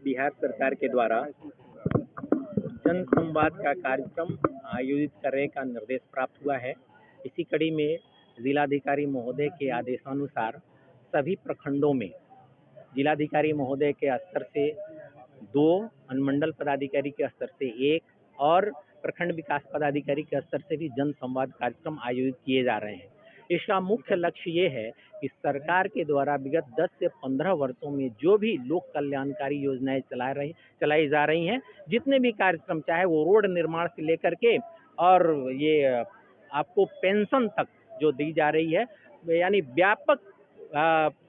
बिहार सरकार के द्वारा जन संवाद का कार्यक्रम आयोजित करने का निर्देश प्राप्त हुआ है। इसी कड़ी में जिलाधिकारी महोदय के आदेशानुसार सभी प्रखंडों में जिलाधिकारी महोदय के स्तर से 2, अनुमंडल पदाधिकारी के स्तर से 1 और प्रखंड विकास पदाधिकारी के स्तर से भी जन संवाद कार्यक्रम आयोजित किए जा रहे हैं। इसका मुख्य लक्ष्य ये है कि सरकार के द्वारा विगत 10 से 15 वर्षों में जो भी लोक कल्याणकारी योजनाएं चलाई जा रही हैं, जितने भी कार्यक्रम, चाहे वो रोड निर्माण से लेकर के और ये आपको पेंशन तक जो दी जा रही है, यानी व्यापक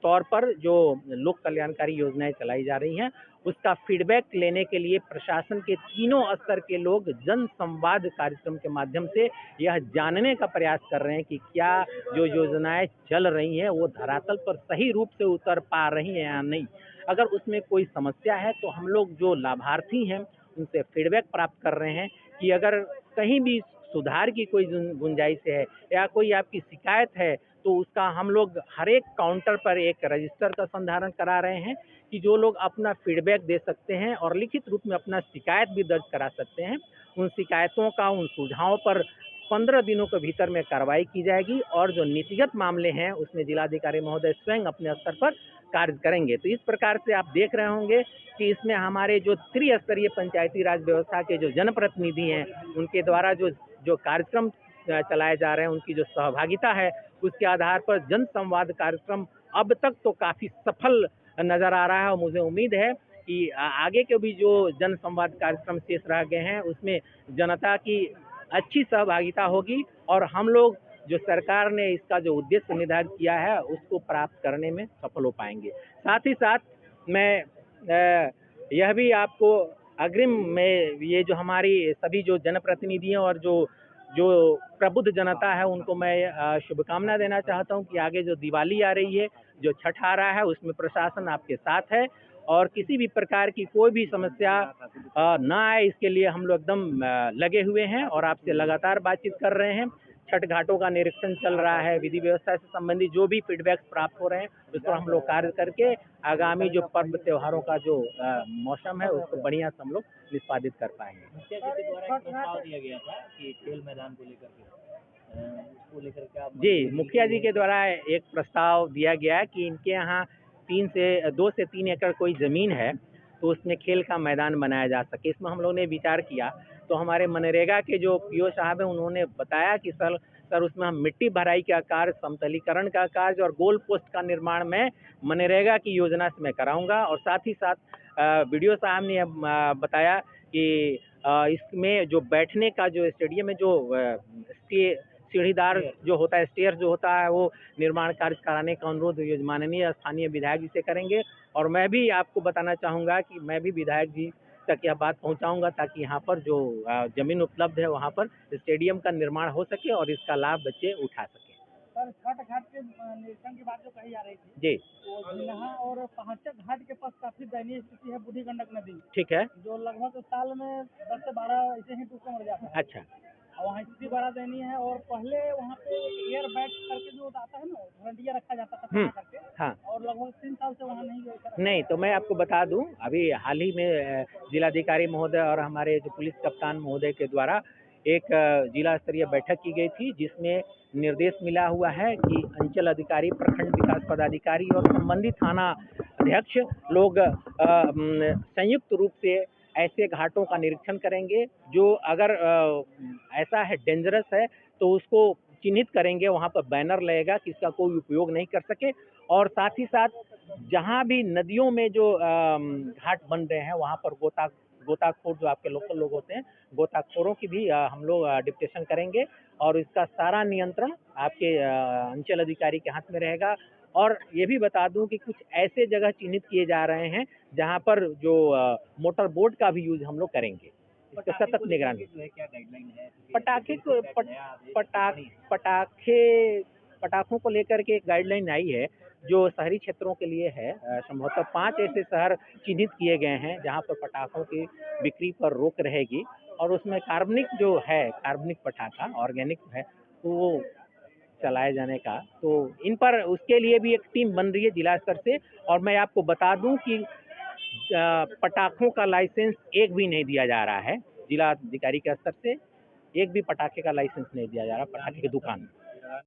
तौर पर जो लोक कल्याणकारी योजनाएं चलाई जा रही हैं, उसका फीडबैक लेने के लिए प्रशासन के तीनों स्तर के लोग जन संवाद कार्यक्रम के माध्यम से यह जानने का प्रयास कर रहे हैं कि क्या जो योजनाएं चल रही हैं वो धरातल पर सही रूप से उतर पा रही हैं या नहीं। अगर उसमें कोई समस्या है तो हम लोग जो लाभार्थी हैं उनसे फीडबैक प्राप्त कर रहे हैं कि अगर कहीं भी सुधार की कोई गुंजाइश है या कोई आपकी शिकायत है तो उसका हम लोग हर एक काउंटर पर एक रजिस्टर का संधारण करा रहे हैं कि जो लोग अपना फीडबैक दे सकते हैं और लिखित रूप में अपना शिकायत भी दर्ज करा सकते हैं। उन शिकायतों का, उन सुझावों पर 15 दिनों के भीतर में कार्रवाई की जाएगी और जो नीतिगत मामले हैं उसमें जिलाधिकारी महोदय स्वयं अपने स्तर पर कार्य करेंगे। तो इस प्रकार से आप देख रहे होंगे कि इसमें हमारे जो त्रिस्तरीय पंचायती राज व्यवस्था के जो जनप्रतिनिधि हैं उनके द्वारा जो कार्यक्रम चलाए जा रहे हैं, उनकी जो सहभागिता है, उसके आधार पर जन संवाद कार्यक्रम अब तक तो काफ़ी सफल नज़र आ रहा है और मुझे उम्मीद है कि आगे के भी जो जन संवाद कार्यक्रम शेष रह गए हैं उसमें जनता की अच्छी सहभागिता होगी और हम लोग जो सरकार ने इसका जो उद्देश्य निर्धारित किया है उसको प्राप्त करने में सफल हो पाएंगे। साथ ही साथ मैं यह भी आपको अग्रिम में ये जो हमारी सभी जो जनप्रतिनिधि हैं और जो प्रबुद्ध जनता है उनको मैं शुभकामना देना चाहता हूं कि आगे जो दिवाली आ रही है, जो छठ आ रहा है, उसमें प्रशासन आपके साथ है और किसी भी प्रकार की कोई भी समस्या ना आए इसके लिए हम लोग एकदम लगे हुए हैं और आपसे लगातार बातचीत कर रहे हैं। छठ घाटों का निरीक्षण चल रहा है, विधि व्यवस्था से संबंधित जो भी फीडबैक प्राप्त हो रहे हैं उस पर हम लोग कार्य करके आगामी जो पर्व त्योहारों का जो मौसम है उसको बढ़िया से हम लोग निष्पादित कर पाएंगे। मुखिया जी के द्वारा एक प्रस्ताव दिया गया था कि खेल मैदान को लेकर के उसको लेकर के आप जी, मुखिया जी के द्वारा एक प्रस्ताव दिया गया कि इनके यहाँ 2 से 3 एकड़ कोई ज़मीन है तो उसमें खेल का मैदान बनाया जा सके। इसमें हम लोगों ने विचार किया तो हमारे मनरेगा के जो पीओ साहब हैं उन्होंने बताया कि सर उसमें हम मिट्टी भराई का कार्य, समतलीकरण का कार्य और गोल पोस्ट का निर्माण मैं मनरेगा की योजना से मैं कराऊंगा और साथ ही साथ वीडियो साहब ने बताया कि इसमें जो बैठने का जो स्टेडियम में जो सीढ़ीदार जो होता है, स्टेयर जो होता है, वो निर्माण कार्य कराने का अनुरोध माननीय स्थानीय विधायक जी से करेंगे और मैं भी आपको बताना चाहूँगा कि मैं भी विधायक जी तक यह बात पहुंचाऊंगा ताकि यहाँ पर जो जमीन उपलब्ध है वहाँ पर स्टेडियम का निर्माण हो सके और इसका लाभ बच्चे उठा सके। सर, छठ घाट के निरीक्षण की बात जो कही जा रही थी जी, तो जिन्हा और पहाचक घाट के पास काफी दयनीय स्थिति है बूढ़ी गंडक नदी, ठीक है, जो लगभग साल में 10 से 12 ऐसे ही डूब मर जाता है। अच्छा, और वहाँ स्थिति बड़ा दयनीय है और पहले वहाँ पे एयर बैग करके जो आता है ना, घंटिया रखा जाता था करके, हाँ, और लगभग 3 साल से वहाँ नहीं नहीं तो मैं आपको बता दूं, अभी हाल ही में जिलाधिकारी महोदय और हमारे जो पुलिस कप्तान महोदय के द्वारा एक जिला स्तरीय बैठक की गई थी जिसमें निर्देश मिला हुआ है कि अंचल अधिकारी, प्रखंड विकास पदाधिकारी और संबंधित थाना अध्यक्ष लोग संयुक्त रूप से ऐसे घाटों का निरीक्षण करेंगे जो अगर ऐसा है डेंजरस है तो उसको चिन्हित करेंगे, वहाँ पर बैनर लगेगा कि इसका कोई उपयोग नहीं कर सके और साथ ही साथ जहाँ भी नदियों में जो घाट बन रहे हैं वहाँ पर गोताखोर जो आपके लोकल लोग होते हैं, गोताखोरों की भी हम लोग डिप्टेशन करेंगे और इसका सारा नियंत्रण आपके अंचल अधिकारी के हाथ में रहेगा। और ये भी बता दूं कि कुछ ऐसे जगह चिन्हित किए जा रहे हैं जहां पर जो मोटर बोट का भी यूज हम लोग करेंगे। इसका सतत निगरानी। क्या गाइडलाइन है? पटाखों को लेकर के एक गाइडलाइन आई है जो शहरी क्षेत्रों के लिए है। संभवतः 5 ऐसे शहर चिन्हित किए गए हैं जहां पर पटाखों की बिक्री पर रोक रहेगी और उसमें कार्बनिक पटाखा ऑर्गेनिक है तो वो चलाए जाने का, तो इन पर उसके लिए भी एक टीम बन रही है जिला स्तर से। और मैं आपको बता दूं कि पटाखों का लाइसेंस एक भी नहीं दिया जा रहा है। जिला अधिकारी के स्तर से एक भी पटाखे का लाइसेंस नहीं दिया जा रहा, पटाखे की दुकान।